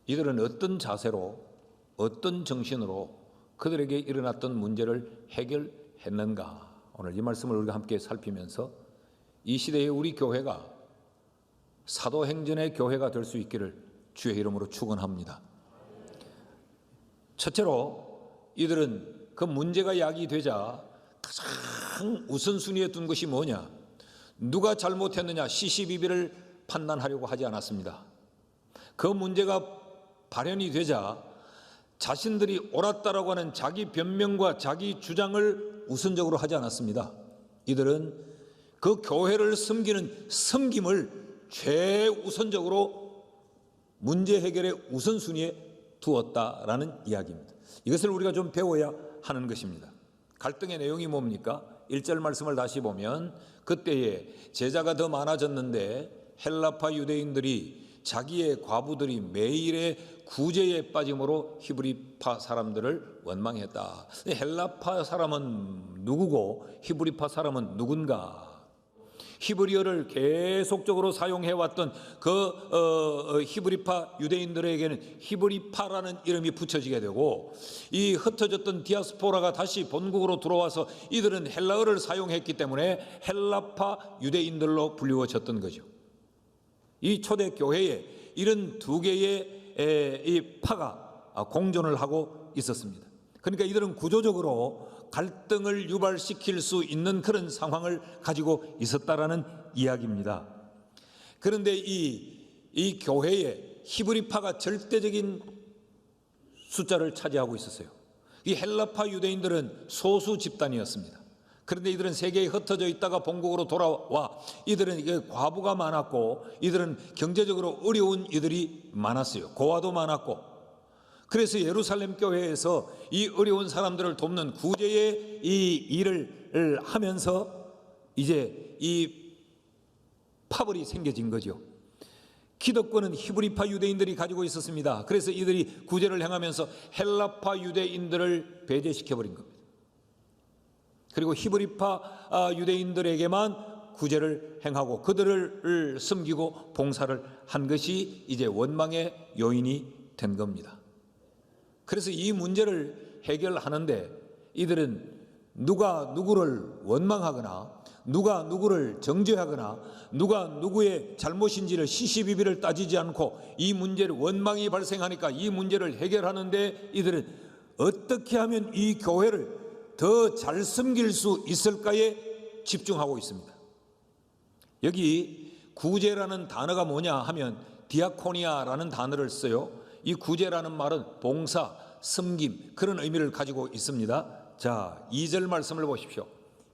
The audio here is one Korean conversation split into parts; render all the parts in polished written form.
이들은 어떤 자세로, 어떤 정신으로 그들에게 일어났던 문제를 해결했는가? 오늘 이 말씀을 우리가 함께 살피면서 이 시대에 우리 교회가 사도행전의 교회가 될 수 있기를 주의 이름으로 축원합니다. 첫째로 이들은 그 문제가 야기되자 가장 우선순위에 둔 것이 뭐냐? 누가 잘못했느냐 시시비비를 판단하려고 하지 않았습니다. 그 문제가 발현이 되자 자신들이 옳았다라고 하는 자기 변명과 자기 주장을 우선적으로 하지 않았습니다. 이들은 그 교회를 섬기는 섬김을 최우선적으로 문제 해결의 우선순위에 두었다라는 이야기입니다. 이것을 우리가 좀 배워야 하는 것입니다. 갈등의 내용이 뭡니까? 1절 말씀을 다시 보면 그때에 제자가 더 많아졌는데 헬라파 유대인들이 자기의 과부들이 매일의 구제에 빠짐으로 히브리파 사람들을 원망했다. 헬라파 사람은 누구고 히브리파 사람은 누군가? 히브리어를 계속적으로 사용해왔던 그 히브리파 유대인들에게는 히브리파라는 이름이 붙여지게 되고 이 흩어졌던 디아스포라가 다시 본국으로 들어와서 이들은 헬라어를 사용했기 때문에 헬라파 유대인들로 불리워졌던 거죠. 이 초대 교회에 이런 두 개의 이 파가 공존을 하고 있었습니다. 그러니까 이들은 구조적으로 갈등을 유발시킬 수 있는 그런 상황을 가지고 있었다라는 이야기입니다. 그런데 이 교회에 히브리파가 절대적인 숫자를 차지하고 있었어요. 이 헬라파 유대인들은 소수 집단이었습니다. 그런데 이들은 세계에 흩어져 있다가 본국으로 돌아와 이들은 이게 과부가 많았고 이들은 경제적으로 어려운 이들이 많았어요. 고아도 많았고. 그래서 예루살렘 교회에서 이 어려운 사람들을 돕는 구제의 이 일을 하면서 이제 이 파벌이 생겨진 거죠. 기득권은 히브리파 유대인들이 가지고 있었습니다. 그래서 이들이 구제를 행하면서 헬라파 유대인들을 배제시켜버린 겁니다. 그리고 히브리파 유대인들에게만 구제를 행하고 그들을 섬기고 봉사를 한 것이 이제 원망의 요인이 된 겁니다. 그래서 이 문제를 해결하는데 이들은 누가 누구를 원망하거나 누가 누구를 정죄하거나 누가 누구의 잘못인지를 시시비비를 따지지 않고 이 문제를 원망이 발생하니까 이 문제를 해결하는데 이들은 어떻게 하면 이 교회를 더 잘 섬길 수 있을까에 집중하고 있습니다. 여기 구제라는 단어가 뭐냐 하면 디아코니아라는 단어를 써요. 이 구제라는 말은 봉사, 섬김 그런 의미를 가지고 있습니다. 자, 2절 말씀을 보십시오.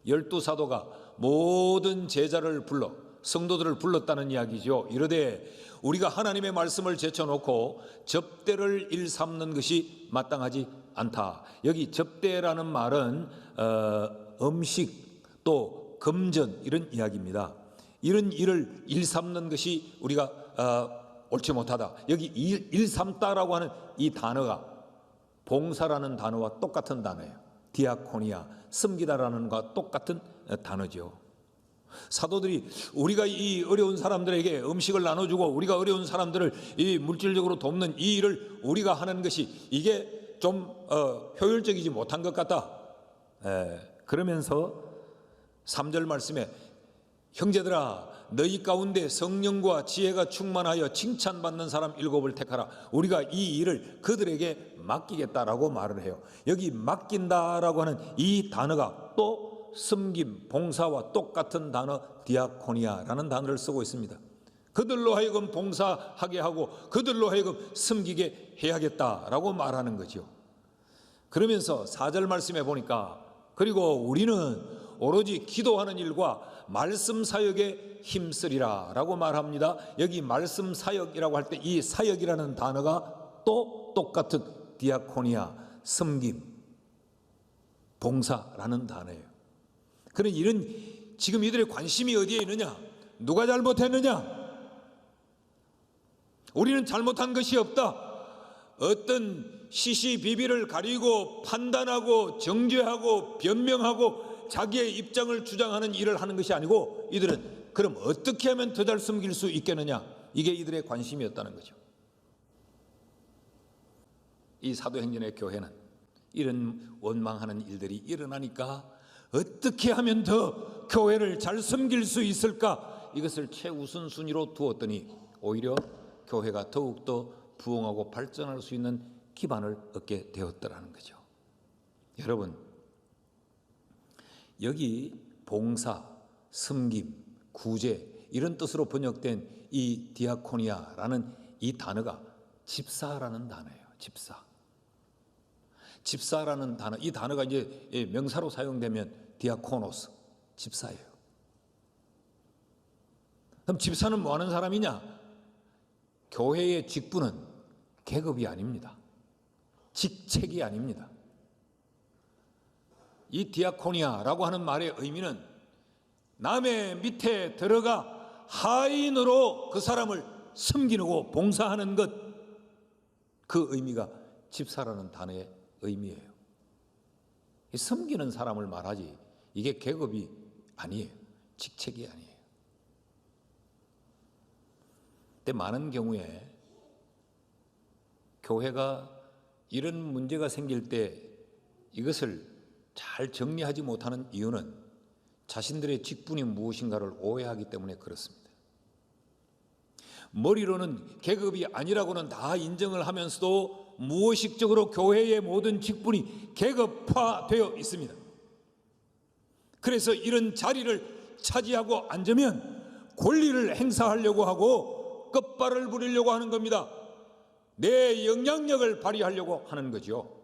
12사도가 모든 제자를 불러 성도들을 불렀다는 이야기죠. 이르되 우리가 하나님의 말씀을 제쳐놓고 접대를 일삼는 것이 마땅하지 않다. 여기 접대라는 말은 음식 또 금전 이런 이야기입니다. 이런 일을 일삼는 것이 우리가 옳지 못하다. 여기 일삼다라고 하는 이 단어가 봉사라는 단어와 똑같은 단어예요. 디아코니아, 섬기다라는 것과 똑같은 단어죠. 사도들이 우리가 이 어려운 사람들에게 음식을 나눠주고 우리가 어려운 사람들을 이 물질적으로 돕는 이 일을 우리가 하는 것이 이게 좀 효율적이지 못한 것 같다. 그러면서 3절 말씀에 형제들아 너희 가운데 성령과 지혜가 충만하여 칭찬받는 사람 7을 택하라. 우리가 이 일을 그들에게 맡기겠다라고 말을 해요. 여기 맡긴다라고 하는 이 단어가 또 섬김, 봉사와 똑같은 단어 디아코니아라는 단어를 쓰고 있습니다. 그들로 하여금 봉사하게 하고 그들로 하여금 섬기게 해야겠다라고 말하는 거죠. 그러면서 4절 말씀에 보니까 그리고 우리는 오로지 기도하는 일과 말씀 사역에 힘쓰리라 라고 말합니다. 여기 말씀 사역이라고 할 때 이 사역이라는 단어가 또 똑같은 디아코니아, 섬김, 봉사라는 단어예요. 그런 이런 지금 이들의 관심이 어디에 있느냐? 누가 잘못했느냐? 우리는 잘못한 것이 없다. 어떤 시시비비를 가리고 판단하고 정죄하고 변명하고 자기의 입장을 주장하는 일을 하는 것이 아니고 이들은 그럼 어떻게 하면 더 잘 섬길 수 있겠느냐? 이게 이들의 관심이었다는 거죠. 이 사도행전의 교회는 이런 원망하는 일들이 일어나니까 어떻게 하면 더 교회를 잘 섬길 수 있을까, 이것을 최우선순위로 두었더니 오히려 교회가 더욱더 부흥하고 발전할 수 있는 기반을 얻게 되었더라는 거죠. 여러분, 여기 봉사, 섬김, 구제 이런 뜻으로 번역된 이 디아코니아라는 이 단어가 집사라는 단어예요. 집사라는 단어, 이 단어가 이제 명사로 사용되면 디아코노스, 집사예요. 그럼 집사는 뭐 하는 사람이냐? 교회의 직분은 계급이 아닙니다. 직책이 아닙니다. 이 디아코니아라고 하는 말의 의미는 남의 밑에 들어가 하인으로 그 사람을 섬기고 봉사하는 것, 그 의미가 집사라는 단어의 의미예요. 섬기는 사람을 말하지 이게 계급이 아니에요. 직책이 아니에요. 근데 많은 경우에 교회가 이런 문제가 생길 때 이것을 잘 정리하지 못하는 이유는 자신들의 직분이 무엇인가를 오해하기 때문에 그렇습니다. 머리로는 계급이 아니라고는 다 인정을 하면서도 무의식적으로 교회의 모든 직분이 계급화되어 있습니다. 그래서 이런 자리를 차지하고 앉으면 권리를 행사하려고 하고 끝발을 부리려고 하는 겁니다. 내 영향력을 발휘하려고 하는 거죠.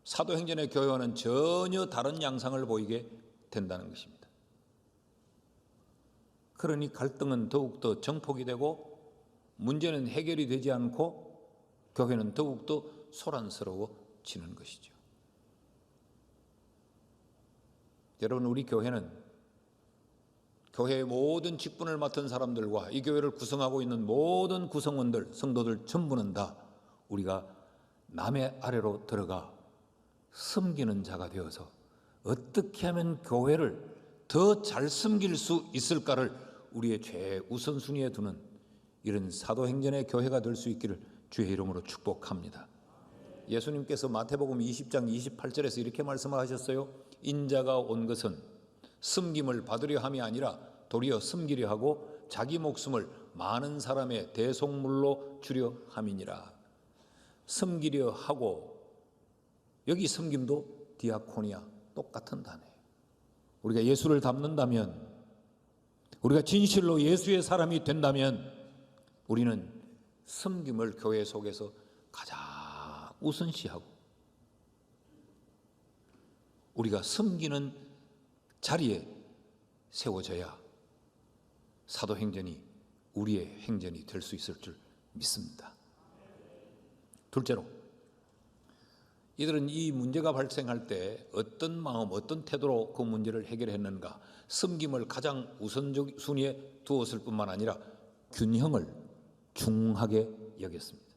사도행전의 교회와는 전혀 다른 양상을 보이게 된다는 것입니다. 그러니 갈등은 더욱더 정폭이 되고 문제는 해결이 되지 않고 교회는 더욱더 소란스러워지는 것이죠. 여러분, 우리 교회는 교회의 모든 직분을 맡은 사람들과 이 교회를 구성하고 있는 모든 구성원들, 성도들 전부는 다 우리가 남의 아래로 들어가 섬기는 자가 되어서 어떻게 하면 교회를 더 잘 섬길 수 있을까를 우리의 최우선순위에 두는 이런 사도행전의 교회가 될 수 있기를 주의 이름으로 축복합니다. 예수님께서 마태복음 20장 28절에서 이렇게 말씀하셨어요. 인자가 온 것은 섬김을 받으려 함이 아니라 도리어 섬기려 하고 자기 목숨을 많은 사람의 대속물로 주려 함이니라. 섬기려 하고, 여기 섬김도 디아코니아 똑같은 단어예요. 우리가 예수를 닮는다면, 우리가 진실로 예수의 사람이 된다면 우리는 섬김을 교회 속에서 가장 우선시하고 우리가 섬기는 자리에 세워져야 사도행전이 우리의 행전이 될 수 있을 줄 믿습니다. 둘째로, 이들은 이 문제가 발생할 때 어떤 마음, 어떤 태도로 그 문제를 해결했는가? 섬김을 가장 우선적 순위에 두었을 뿐만 아니라 균형을 중하게 여겼습니다.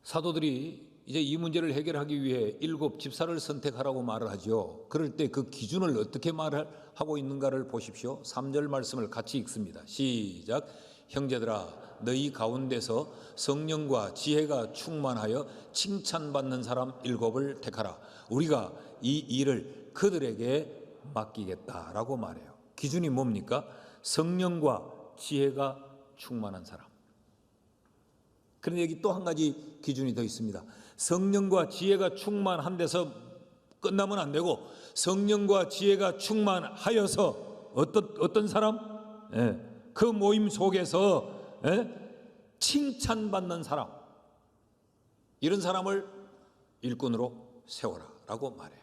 사도들이 이제 이 문제를 해결하기 위해 7 집사를 선택하라고 말을 하죠. 그럴 때 그 기준을 어떻게 말하고 있는가를 보십시오. 3절 말씀을 같이 읽습니다. 시작. 형제들아, 너희 가운데서 성령과 지혜가 충만하여 칭찬받는 사람 7을 택하라. 우리가 이 일을 그들에게 맡기겠다라고 말해요. 기준이 뭡니까? 성령과 지혜가 충만한 사람. 그런데 여기 또 한 가지 기준이 더 있습니다. 성령과 지혜가 충만한 데서 끝나면 안 되고, 성령과 지혜가 충만하여서 어떤 사람? 그 모임 속에서 칭찬받는 사람, 이런 사람을 일꾼으로 세워라라고 말해요.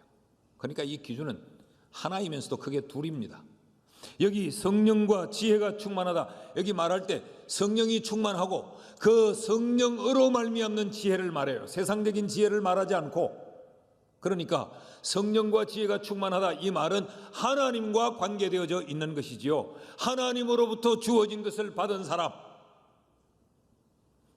그러니까 이 기준은 하나이면서도 크게 둘입니다. 여기 성령과 지혜가 충만하다, 여기 말할 때 성령이 충만하고 그 성령으로 말미암는 지혜를 말해요. 세상적인 지혜를 말하지 않고. 그러니까 성령과 지혜가 충만하다, 이 말은 하나님과 관계되어져 있는 것이지요. 하나님으로부터 주어진 것을 받은 사람,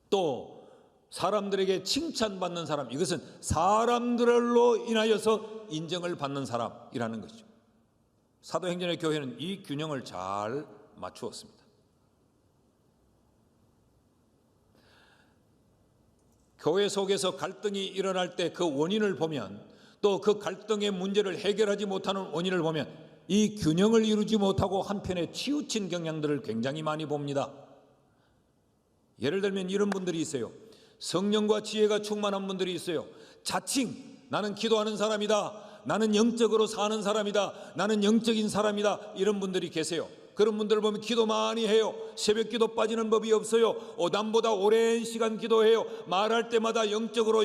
또 사람들에게 칭찬받는 사람, 이것은 사람들로 인하여서 인정을 받는 사람이라는 것이죠. 사도행전의 교회는 이 균형을 잘 맞추었습니다. 교회 속에서 갈등이 일어날 때 그 원인을 보면, 또 그 갈등의 문제를 해결하지 못하는 원인을 보면 이 균형을 이루지 못하고 한편에 치우친 경향들을 굉장히 많이 봅니다. 예를 들면 이런 분들이 있어요. 성령과 지혜가 충만한 분들이 있어요. 자칭 나는 기도하는 사람이다, 나는 영적으로 사는 사람이다, 나는 영적인 사람이다, 이런 분들이 계세요. 그런 분들을 보면 기도 많이 해요. 새벽 기도 빠지는 법이 없어요. 오담보다 오랜 시간 기도해요. 말할 때마다 영적으로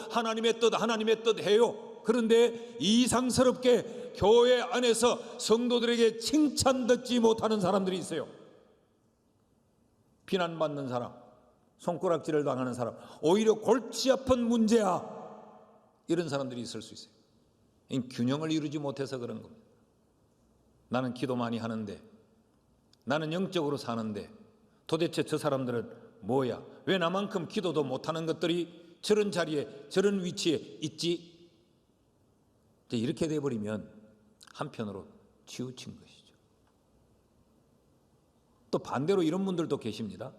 하나님의 뜻 해요. 그런데 이상스럽게 교회 안에서 성도들에게 칭찬 듣지 못하는 사람들이 있어요. 비난받는 사람, 손가락질을 당하는 사람, 오히려 골치 아픈 문제야, 이런 사람들이 있을 수 있어요. 균형을 이루지 못해서 그런 겁니다. 나는 기도 많이 하는데, 나는 영적으로 사는데 도대체 저 사람들은 뭐야? 왜 나만큼 기도도 못하는 것들이 저런 자리에, 저런 위치에 있지? 이렇게 돼버리면 한편으로 치우친 것이죠. 또 반대로 이런 분들도 계십니다.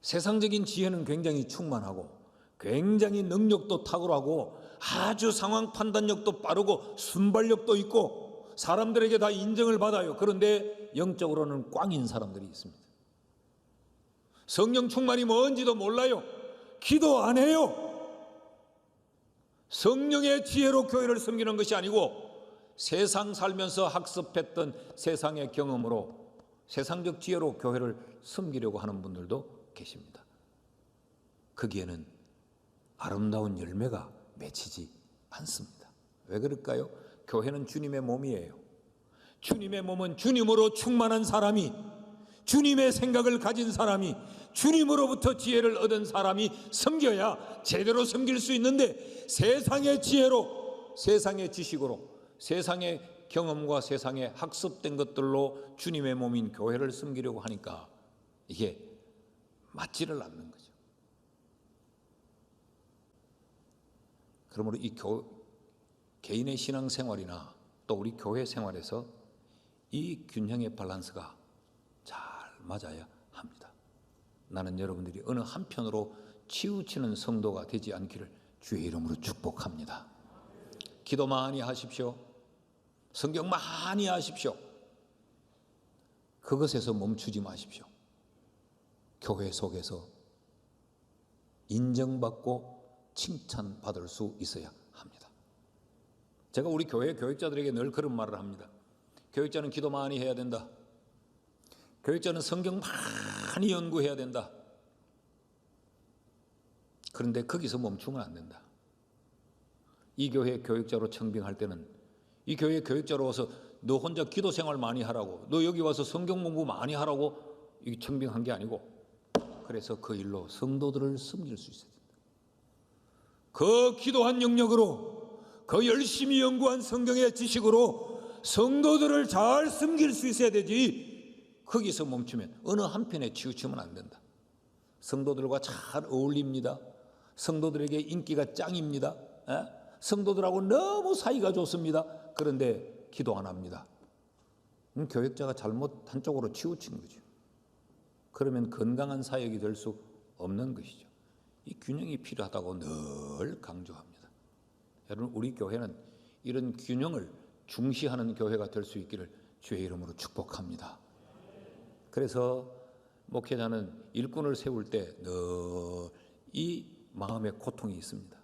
세상적인 지혜는 굉장히 충만하고, 굉장히 능력도 탁월하고, 아주 상황 판단력도 빠르고, 순발력도 있고, 사람들에게 다 인정을 받아요. 그런데 영적으로는 꽝인 사람들이 있습니다. 성령 충만이 뭔지도 몰라요. 기도 안 해요. 성령의 지혜로 교회를 섬기는 것이 아니고 세상 살면서 학습했던 세상의 경험으로, 세상적 지혜로 교회를 섬기려고 하는 분들도 계십니다. 거기에는 아름다운 열매가 맺히지 않습니다. 왜 그럴까요? 교회는 주님의 몸이에요. 주님의 몸은 주님으로 충만한 사람이, 주님의 생각을 가진 사람이, 주님으로부터 지혜를 얻은 사람이 섬겨야 제대로 섬길 수 있는데, 세상의 지혜로, 세상의 지식으로, 세상의 경험과 세상에 학습된 것들로 주님의 몸인 교회를 섬기려고 하니까 이게 맞지를 않는 거죠. 그러므로 이 개인의 신앙생활이나 또 우리 교회 생활에서 이 균형의 밸런스가 잘 맞아야 합니다. 나는 여러분들이 어느 한편으로 치우치는 성도가 되지 않기를 주의 이름으로 축복합니다. 기도 많이 하십시오. 성경 많이 하십시오. 그것에서 멈추지 마십시오. 교회 속에서 인정받고 칭찬받을 수 있어야 합니다. 제가 우리 교회 교육자들에게 늘 그런 말을 합니다. 교육자는 기도 많이 해야 된다. 교육자는 성경 많이 연구해야 된다. 그런데 거기서 멈추면 안 된다. 이 교회 교육자로 청빙할 때는 이 교회 교육자로서 너 혼자 기도 생활 많이 하라고, 너 여기 와서 성경 공부 많이 하라고 청빙한 게 아니고, 그래서 그 일로 성도들을 섬길 수 있어야 된다. 그 기도한 영역으로, 그 열심히 연구한 성경의 지식으로 성도들을 잘 섬길 수 있어야 되지, 거기서 멈추면 어느 한편에 치우치면 안 된다. 성도들과 잘 어울립니다. 성도들에게 인기가 짱입니다. 성도들하고 너무 사이가 좋습니다. 그런데 기도 안 합니다. 교육자가 잘못 한쪽으로 치우친 거죠. 그러면 건강한 사역이 될 수 없는 것이죠. 이 균형이 필요하다고 늘 강조합니다. 여러분, 우리 교회는 이런 균형을 중시하는 교회가 될 수 있기를 주의 이름으로 축복합니다. 그래서 목회자는 일꾼을 세울 때 늘 이 마음의 고통이 있습니다.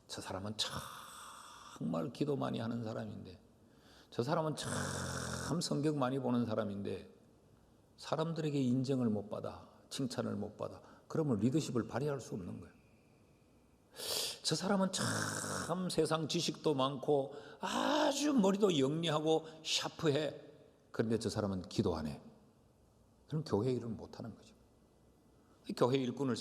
저 사람은 정말 기도 많이 하는 사람인데, 저 사람은 참 성경 많이 보는 사람인데 사람들에게 인정을 못 받아, 칭찬을 못 받아. 그러면 리더십을 발휘할 수 없는 거예요. 저 사람은 참 세상 지식도 많고 아주 머리도 영리하고 샤프해. 그런데 저 사람은 기도 안 해. 그럼 교회 일을 못하는 거죠. 교회 일꾼을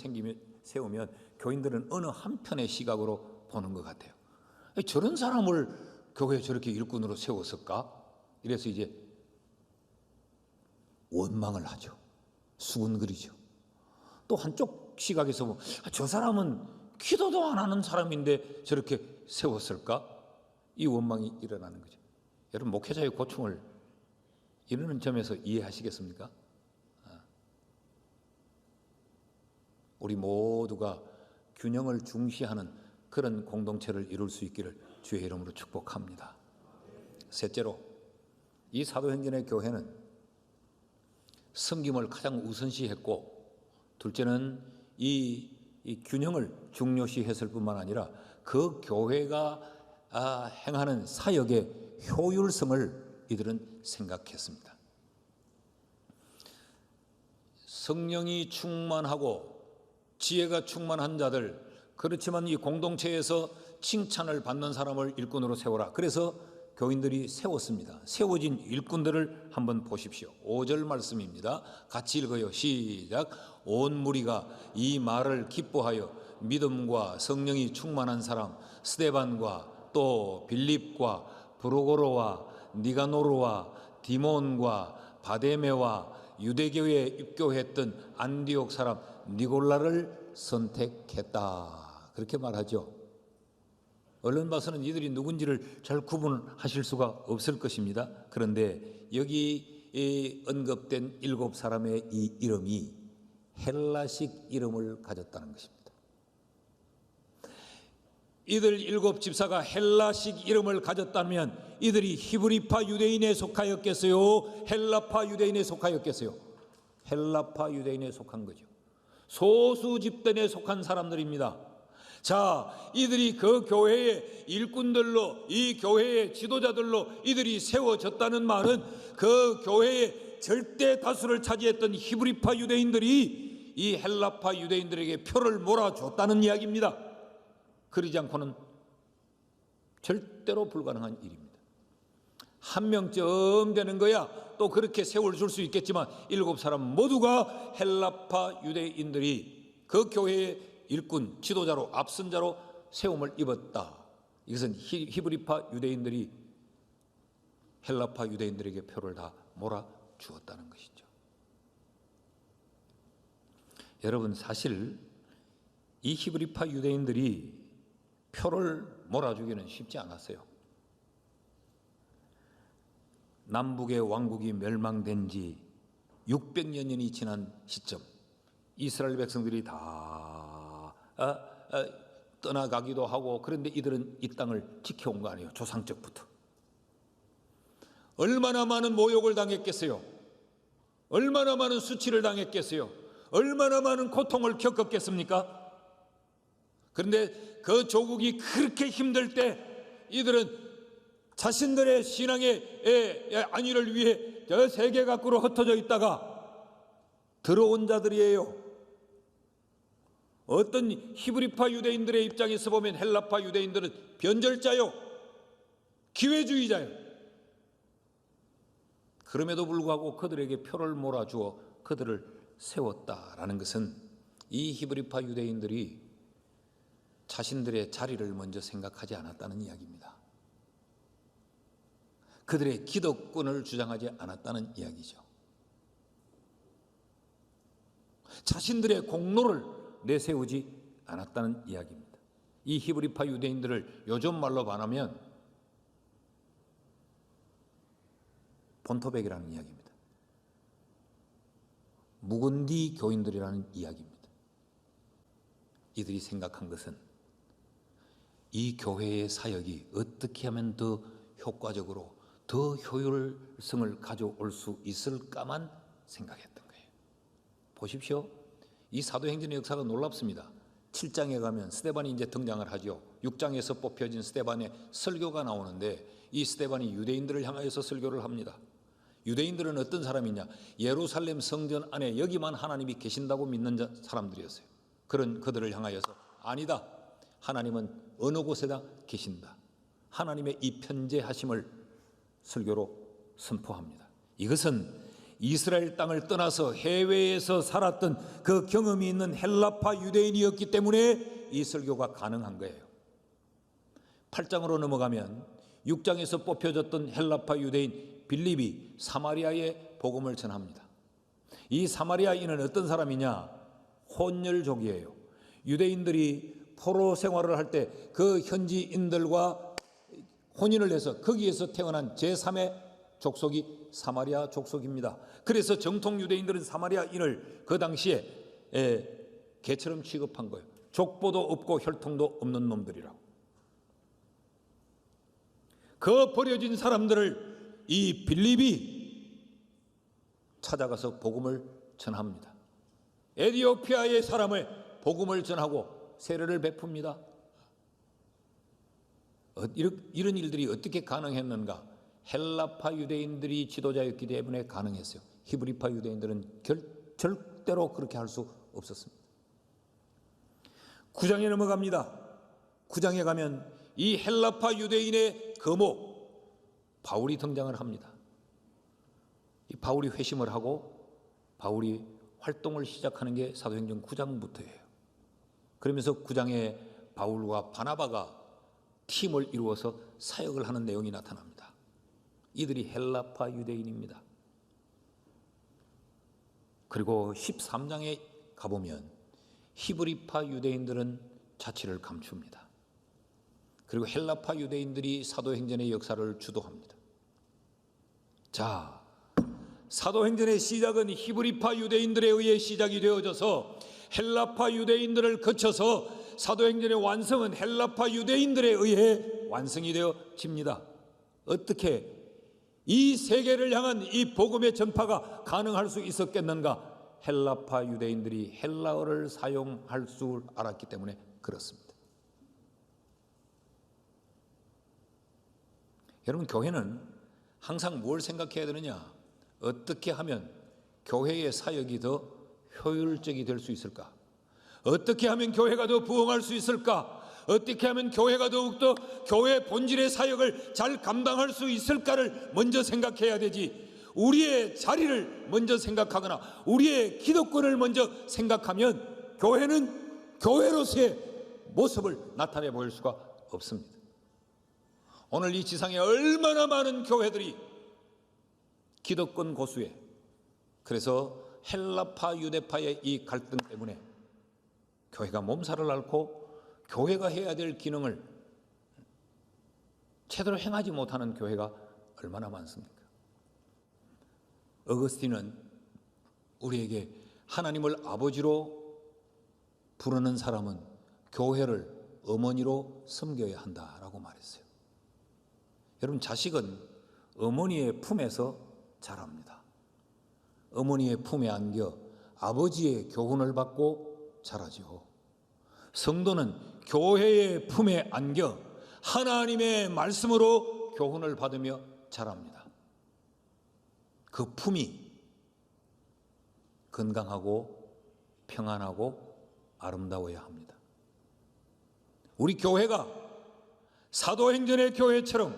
세우면 교인들은 어느 한편의 시각으로 보는 것 같아요. 저런 사람을 교회에 저렇게 일꾼으로 세웠을까? 이래서 이제 원망을 하죠. 수군거리죠. 또 한쪽 시각에서 보면 저 사람은 기도도 안 하는 사람인데 저렇게 세웠을까? 이 원망이 일어나는 거죠. 여러분, 목회자의 고충을 이러는 점에서 이해하시겠습니까? 우리 모두가 균형을 중시하는 그런 공동체를 이룰 수 있기를 주의 이름으로 축복합니다. 셋째로, 이 사도행전의 교회는 섬김을 가장 우선시했고, 둘째는 이 균형을 중요시했을 뿐만 아니라 그 교회가 행하는 사역의 효율성을 이들은 생각했습니다. 성령이 충만하고 지혜가 충만한 자들, 그렇지만 이 공동체에서 칭찬을 받는 사람을 일꾼으로 세워라. 그래서 교인들이 세웠습니다. 세워진 일꾼들을 한번 보십시오. 5절 말씀입니다. 같이 읽어요. 시작. 온 무리가 이 말을 기뻐하여 믿음과 성령이 충만한 사람 스데반과 또 빌립과 브로고로와 니가노르와 디몬과 바데메와 유대교회에 입교했던 안디옥 사람 니골라를 선택했다. 그렇게 말하죠. 얼른 봐서는 이들이 누군지를 잘 구분하실 수가 없을 것입니다. 그런데 여기 언급된 7사람의 이 이름이 헬라식 이름을 가졌다는 것입니다. 이들 7집사가 헬라식 이름을 가졌다면 이들이 히브리파 유대인에 속하였겠어요? 헬라파 유대인에 속하였겠어요? 헬라파 유대인에 속한 거죠. 소수 집단에 속한 사람들입니다. 자, 이들이 그 교회의 일꾼들로, 이 교회의 지도자들로 이들이 세워졌다는 말은 그 교회의 절대 다수를 차지했던 히브리파 유대인들이 이 헬라파 유대인들에게 표를 몰아줬다는 이야기입니다. 그러지 않고는 절대로 불가능한 일입니다. 한 명쯤 되는 거야 또 그렇게 세월 줄 수 있겠지만 7사람 모두가 헬라파 유대인들이 그 교회의 일꾼, 지도자로, 앞선자로 세움을 입었다. 이것은 히브리파 유대인들이 헬라파 유대인들에게 표를 다 몰아주었다는 것이죠. 여러분, 사실 이 히브리파 유대인들이 표를 몰아주기는 쉽지 않았어요. 남북의 왕국이 멸망된 지 600년이 지난 시점, 이스라엘 백성들이 다 떠나가기도 하고, 그런데 이들은 이 땅을 지켜온 거 아니에요. 조상적부터. 얼마나 많은 모욕을 당했겠어요? 얼마나 많은 수치를 당했겠어요? 얼마나 많은 고통을 겪었겠습니까? 그런데 그 조국이 그렇게 힘들 때 이들은 자신들의 신앙의 안위를 위해 저 세계 밖으로 흩어져 있다가 들어온 자들이에요. 어떤 히브리파 유대인들의 입장에서 보면 헬라파 유대인들은 변절자요, 기회주의자요. 그럼에도 불구하고 그들에게 표를 몰아주어 그들을 세웠다라는 것은 이 히브리파 유대인들이 자신들의 자리를 먼저 생각하지 않았다는 이야기입니다. 그들의 기득권을 주장하지 않았다는 이야기죠. 자신들의 공로를 내세우지 않았다는 이야기입니다. 이 히브리파 유대인들을 요즘 말로 말하면 본토백이라는 이야기입니다. 묵은디 교인들이라는 이야기입니다. 이들이 생각한 것은 이 교회의 사역이 어떻게 하면 더 효과적으로 더 효율성을 가져올 수 있을까만 생각했던 거예요. 보십시오. 이 사도행전의 역사가 놀랍습니다. 7장에 가면 스데반이 이제 등장을 하죠. 6장에서 뽑혀진 스데반의 설교가 나오는데 이 스데반이 유대인들을 향하여서 설교를 합니다. 유대인들은 어떤 사람이냐? 예루살렘 성전 안에 여기만 하나님이 계신다고 믿는 사람들이었어요. 그런 그들을 향하여서 아니다. 하나님은 어느 곳에다 계신다. 하나님의 이 편재하심을 설교로 선포합니다. 이것은 이스라엘 땅을 떠나서 해외에서 살았던 그 경험이 있는 헬라파 유대인이었기 때문에 이 설교가 가능한 거예요. 8장으로 넘어가면 6장에서 뽑혀졌던 헬라파 유대인 빌립이 사마리아에 복음을 전합니다. 이 사마리아인은 어떤 사람이냐? 혼혈족이에요. 유대인들이 포로 생활을 할 때 그 현지인들과 혼인을 해서 거기에서 태어난 제3의 족속이 사마리아 족속입니다. 그래서 정통 유대인들은 사마리아인을 그 당시에 개처럼 취급한 거예요. 족보도 없고 혈통도 없는 놈들이라고. 그 버려진 사람들을 이 빌립이 찾아가서 복음을 전합니다. 에티오피아의 사람을 복음을 전하고 세례를 베풉니다. 이런 일들이 어떻게 가능했는가? 헬라파 유대인들이 지도자였기 때문에 가능했어요. 히브리파 유대인들은 절대로 그렇게 할 수 없었습니다. 9장에 넘어갑니다. 9장에 가면 이 헬라파 유대인의 거모 바울이 등장을 합니다. 이 바울이 회심을 하고 바울이 활동을 시작하는 게 사도행전 9장부터예요. 그러면서 9장에 바울과 바나바가 팀을 이루어서 사역을 하는 내용이 나타납니다. 이들이 헬라파 유대인입니다. 그리고 13장에 가보면 히브리파 유대인들은 자치를 감춥니다. 그리고 헬라파 유대인들이 사도행전의 역사를 주도합니다. 자, 사도행전의 시작은 히브리파 유대인들에 의해 시작이 되어져서 헬라파 유대인들을 거쳐서 사도행전의 완성은 헬라파 유대인들에 의해 완성이 되어집니다. 어떻게 이 세계를 향한 이 복음의 전파가 가능할 수 있었겠는가? 헬라파 유대인들이 헬라어를 사용할 줄 알았기 때문에 그렇습니다. 여러분, 교회는 항상 뭘 생각해야 되느냐? 어떻게 하면 교회의 사역이 더 효율적이 될 수 있을까? 어떻게 하면 교회가 더 부흥할 수 있을까? 어떻게 하면 교회가 더욱더 교회 본질의 사역을 잘 감당할 수 있을까를 먼저 생각해야 되지, 우리의 자리를 먼저 생각하거나 우리의 기득권을 먼저 생각하면 교회는 교회로서의 모습을 나타내 보일 수가 없습니다. 오늘 이 지상에 얼마나 많은 교회들이 기득권 고수에, 그래서 헬라파 유대파의 이 갈등 때문에 교회가 몸살을 앓고 교회가 해야 될 기능을 제대로 행하지 못하는 교회가 얼마나 많습니까? 어거스틴은 우리에게 하나님을 아버지로 부르는 사람은 교회를 어머니로 섬겨야 한다라고 말했어요. 여러분, 자식은 어머니의 품에서 자랍니다. 어머니의 품에 안겨 아버지의 교훈을 받고 자라죠. 성도는 교회의 품에 안겨 하나님의 말씀으로 교훈을 받으며 자랍니다. 그 품이 건강하고 평안하고 아름다워야 합니다. 우리 교회가 사도행전의 교회처럼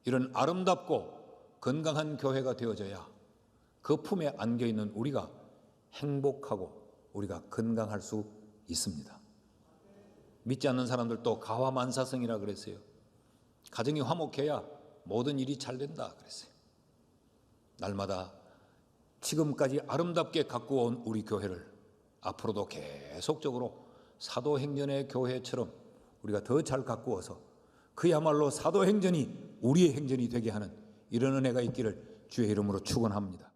이런 아름답고 건강한 교회가 되어져야 그 품에 안겨있는 우리가 행복하고 우리가 건강할 수 있습니다. 믿지 않는 사람들도 가화만사성이라 그랬어요. 가정이 화목해야 모든 일이 잘 된다 그랬어요. 날마다 지금까지 아름답게 가꾸어온 우리 교회를 앞으로도 계속적으로 사도행전의 교회처럼 우리가 더 잘 가꾸어서 그야말로 사도행전이 우리의 행전이 되게 하는 이런 은혜가 있기를 주의 이름으로 축원합니다.